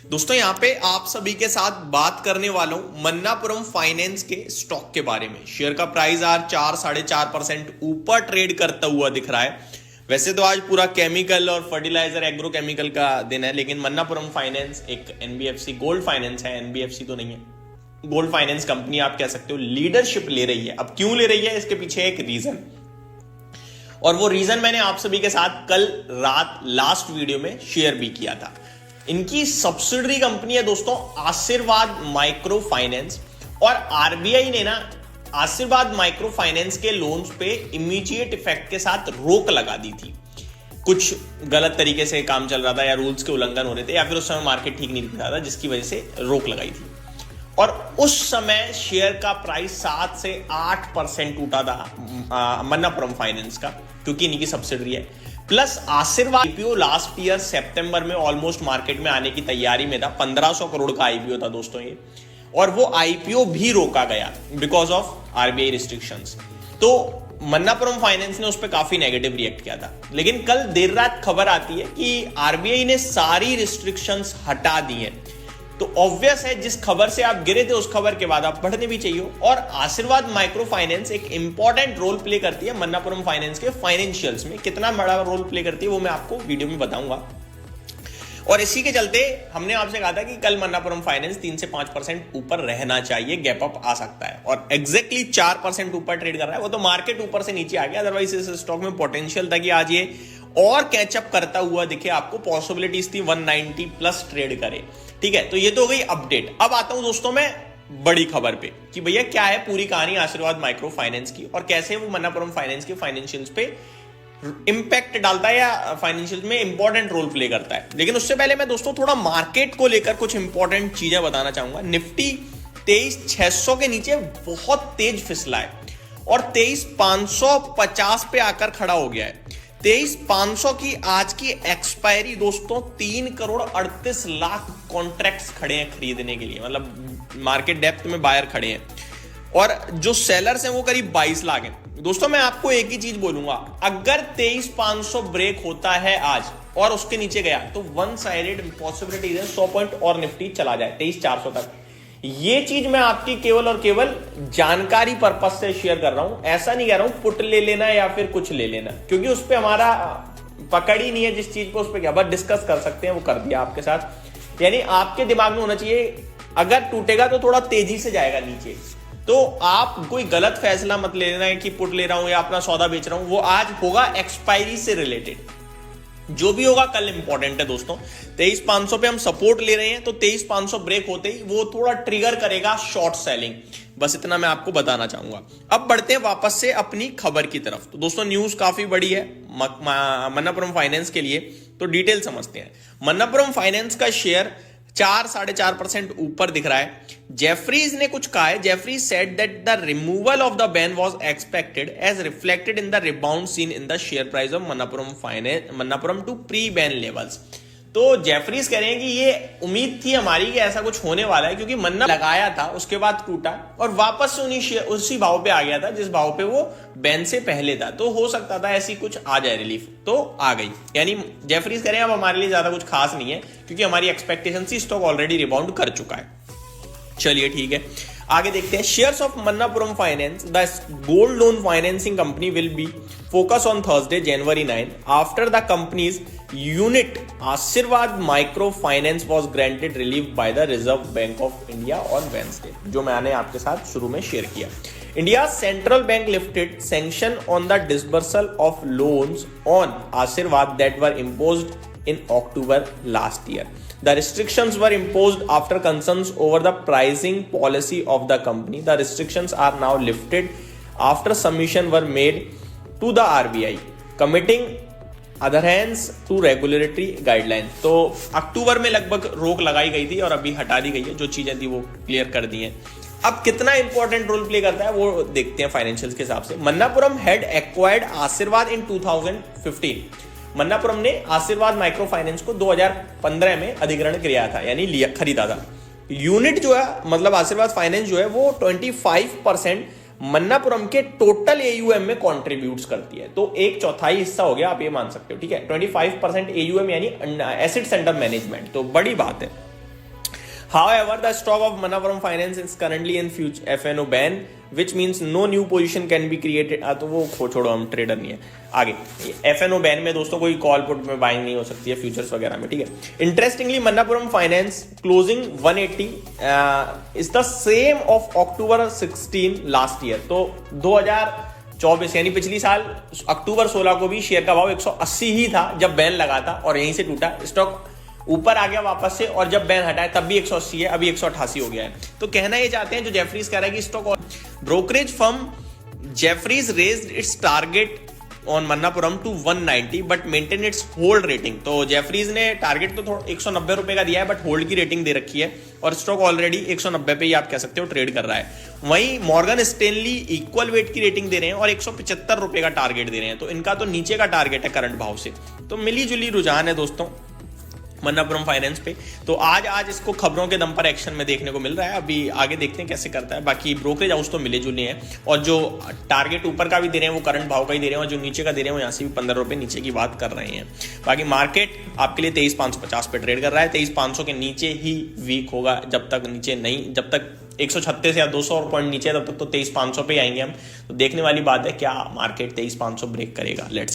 दोस्तों यहाँ पे आप सभी के साथ बात करने वाला हूं मन्नापुरम फाइनेंस के स्टॉक के बारे में। शेयर का प्राइस आज 4-4.5% ऊपर ट्रेड करता हुआ दिख रहा है। वैसे तो आज पूरा केमिकल और फर्टिलाइजर एग्रो केमिकल का दिन है, लेकिन मन्नापुरम फाइनेंस एक एनबीएफसी गोल्ड फाइनेंस है, एनबीएफसी तो नहीं है, गोल्ड फाइनेंस कंपनी आप कह सकते हो, लीडरशिप ले रही है। अब क्यों ले रही है, इसके पीछे एक रीजन, और वो रीजन मैंने आप सभी के साथ कल रात लास्ट वीडियो में शेयर भी किया था। इनकी सब्सिडरी कंपनी है दोस्तों आशीर्वाद माइक्रो फाइनेंस, और आरबीआई ने ना आशीर्वाद माइक्रो फाइनेंस के लोन्स पे इमीडिएट इफेक्ट के साथ रोक लगा दी थी। कुछ गलत तरीके से काम चल रहा था या रूल्स के उल्लंघन हो रहे थे या फिर उस समय मार्केट ठीक नहीं दिख रहा था, जिसकी वजह से रोक लगाई थी। और उस समय शेयर का प्राइस 7 से 8% टूटा था मन्नापुरम फाइनेंस का, क्योंकि इनकी सब्सिडरी है। प्लस आशीर्वाद आईपीओ लास्ट ईयर सितंबर में ऑलमोस्ट मार्केट में आने की तैयारी में था। 1500 करोड़ का आईपीओ था दोस्तों ये, और वो आईपीओ भी रोका गया बिकॉज ऑफ आरबीआई रिस्ट्रिक्शंस। तो मन्नापुरम फाइनेंस ने उस पर काफी नेगेटिव रिएक्ट किया था, लेकिन कल देर रात खबर आती है कि आरबीआई ने सारी रिस्ट्रिक्शंस हटा दी हैं। तो ऑब्वियस है, जिस खबर से आप गिरे थे उस खबर के बाद आप बढ़ने भी चाहिए। और आशीर्वाद माइक्रो फाइनेंस एक इंपॉर्टेंट रोल प्ले करती है मन्नापुरम फाइनेंस के फाइनेंशियल्स में। कितना बड़ा रोल प्ले करती है वो मैं आपको वीडियो में बताऊंगा। और इसी के चलते हमने आपसे कहा था कि कल मन्नापुरम फाइनेंस 3 से 5% ऊपर रहना चाहिए, गैप अप आ सकता है, और एग्जैक्टली 4% ऊपर ट्रेड कर रहा है। वो तो मार्केट ऊपर से नीचे आ गया, अदरवाइज इस स्टॉक में पोटेंशियल था कि आज ये और कैचअप करता हुआ दिखे आपको। पॉसिबिलिटीज थी 190 प्लस ट्रेड करे, ठीक है। तो ये तो हो गई अपडेट। अब आता हूं दोस्तों मैं बड़ी खबर पे कि भैया क्या है पूरी कहानी आशीर्वाद माइक्रो फाइनेंस की, और कैसे वो मन्नापुरम फाइनेंस के फाइनेंशियल्स पे इंपैक्ट डालता है या फाइनेंशियल में इंपॉर्टेंट रोल प्ले करता है। लेकिन उससे पहले मैं दोस्तों थोड़ा मार्केट को लेकर कुछ इंपॉर्टेंट चीजें बताना चाहूंगा। निफ्टी 23,600 के नीचे बहुत तेज फिसला है और 23,550 पे आकर खड़ा हो गया है। 23,500 की आज की एक्सपायरी दोस्तों 3 करोड़ 38 लाख कॉन्ट्रैक्ट्स खड़े हैं खरीदने के लिए, मतलब मार्केट डेप्थ में बायर खड़े हैं, और जो सेलर्स हैं वो करीब 22 लाख हैं। दोस्तों मैं आपको एक ही चीज बोलूंगा, अगर 23,500 ब्रेक होता है आज और उसके नीचे गया तो वन साइडेड पॉसिबिलिटी है 100 पॉइंट और निफ्टी चला जाए 23,400 तक। ये चीज मैं आपकी केवल और केवल जानकारी पर्पस से शेयर कर रहा हूं, ऐसा नहीं कह रहा हूं पुट ले लेना या फिर कुछ ले लेना, क्योंकि उस पर हमारा पकड़ ही नहीं है। जिस चीज पे उस पर क्या बस डिस्कस कर सकते हैं वो कर दिया आपके साथ। यानी आपके दिमाग में होना चाहिए अगर टूटेगा तो थोड़ा तेजी से जाएगा नीचे, तो आप कोई गलत फैसला मत ले लेना है कि पुट ले रहा हूं या अपना सौदा बेच रहा हूं। वो आज होगा एक्सपायरी से रिलेटेड, जो भी होगा कल इंपॉर्टेंट है दोस्तों। 23,500 पे हम सपोर्ट ले रहे हैं, तो 23,500 ब्रेक होते ही वो थोड़ा ट्रिगर करेगा शॉर्ट सेलिंग। बस इतना मैं आपको बताना चाहूंगा। अब बढ़ते हैं वापस से अपनी खबर की तरफ। तो दोस्तों न्यूज काफी बड़ी है मन्नापुरम फाइनेंस के लिए, तो डिटेल समझते हैं। मन्नापुरम फाइनेंस का शेयर 4-4.5% ऊपर दिख रहा है। जेफरीज ने कुछ कहा है। Jefferies said that the removal of the ban was expected as reflected in the rebound seen in the share price of Manappuram to pre ban levels. तो जेफरीज कह रहे हैं कि ये उम्मीद थी हमारी कि ऐसा कुछ होने वाला है, क्योंकि मन्ना लगाया था, उसके बाद टूटा और वापस से उसी भाव पे आ गया था जिस भाव पे वो बैन से पहले था। तो हो सकता था ऐसी कुछ आ जाए रिलीफ, तो आ गई। यानी जेफरीज कह रहे हैं अब हमारे लिए ज्यादा कुछ खास नहीं है, क्योंकि हमारी एक्सपेक्टेशन थी, स्टॉक ऑलरेडी रिबाउंड कर चुका है। चलिए ठीक है, आगे देखते हैं। Shares of Manappuram finance, the gold loan financing company, will be focus on Thursday, January 9, after the company's unit Ashirwad Micro Finance was granted relief by the Reserve Bank of India on Wednesday, जो मैंने आपके साथ शुरू में share किया। India's central bank lifted sanction on the disbursal of loans on Ashirwad that were imposed in October last year. The restrictions were imposed after concerns over the pricing policy of the company. The restrictions are now lifted after submission were made to the RBI, committing adherence to regulatory guidelines। तो अक्टूबर में लगभग रोक लगाई गई थी और अभी हटा दी गई है, जो चीजें थी वो क्लियर कर दी हैं। अब कितना इंपॉर्टेंट रोल प्ले करता है वो देखते हैं फाइनेंशियल्स के हिसाब से। मन्नापुरम हैड एक्वायर्ड आशीर्वाद इन 2015। मन्नापुरम ने आशीर्वाद माइक्रो फाइनेंस को 2015 में अधिग्रहण किया था, यानी लिया, खरीदा था। यूनिट जो है, मतलब आशीर्वाद फाइनेंस जो है वो 25% मन्नापुरम के टोटल एयूएम में कॉन्ट्रीब्यूट्स करती है। तो 1/4 हिस्सा हो गया, आप ये मान सकते हो, ठीक है। 25% एयूएम यानी एसेट्स अंडर मैनेजमेंट, तो बड़ी बात है। However, the stock of Manappuram Finance is currently in FNO ban, which means no new position can be created. तो वो छोड़ो, हम ट्रेडर नहीं है. आगे FNO बैन में दोस्तों कोई कॉल पुट में बाइंग नहीं हो सकती है फ्यूचर्स वगैरह में, ठीक है. Interestingly Manappuram finance closing 180 is the same of October 16 last year. तो 2024 यानी पिछली साल अक्टूबर 16 को भी शेयर का भाव 180 ही था जब बैन लगा था, और यहीं से टूटा. स्टॉक ऊपर आ गया वापस से, और जब बैन हटाए तब भी 180 है, अभी 188 हो गया है. तो कहना ये चाहते हैं जो जेफरीज कह रहा है कि stock, brokerage firm Jefferies raised its target on Manappuram to 190 but maintain its hold rating. तो जेफरीज ने टारगेट तो थोड़ा 190 रुपए का दिया है, बट होल्ड की रेटिंग दे रखी है, और स्टॉक ऑलरेडी 190 पे ही आप कह सकते हो ट्रेड कर रहा है. वहीं मॉर्गन स्टेनली इक्वल वेट की रेटिंग दे रहे हैं और 175 रुपए का टारगेट दे रहे हैं. तो इनका तो नीचे का टारगेट है करंट भाव से. तो मिली जुली रुझान है दोस्तों मन्नापुरम फाइनेंस पे. तो आज इसको खबरों के दम पर एक्शन में देखने को मिल रहा है. अभी आगे देखते हैं कैसे करता है. बाकी ब्रोकरेज हाउस तो मिले जुले हैं, और जो टारगेट ऊपर का भी दे रहे हैं वो करंट भाव का ही दे रहे हैं, और जो नीचे का दे रहे हैं वो यहाँ से भी 15 रुपए नीचे की बात कर रहे हैं. बाकी मार्केट आपके लिए 23,550 पे ट्रेड कर रहा है. 23,500 के नीचे ही वीक होगा, जब तक नीचे नहीं, जब तक 136 या 200 पॉइंट नीचे, तब तक तो 23,500 पे आएंगे हम. तो देखने वाली बात है क्या मार्केट 23,500 ब्रेक करेगा. लेट्स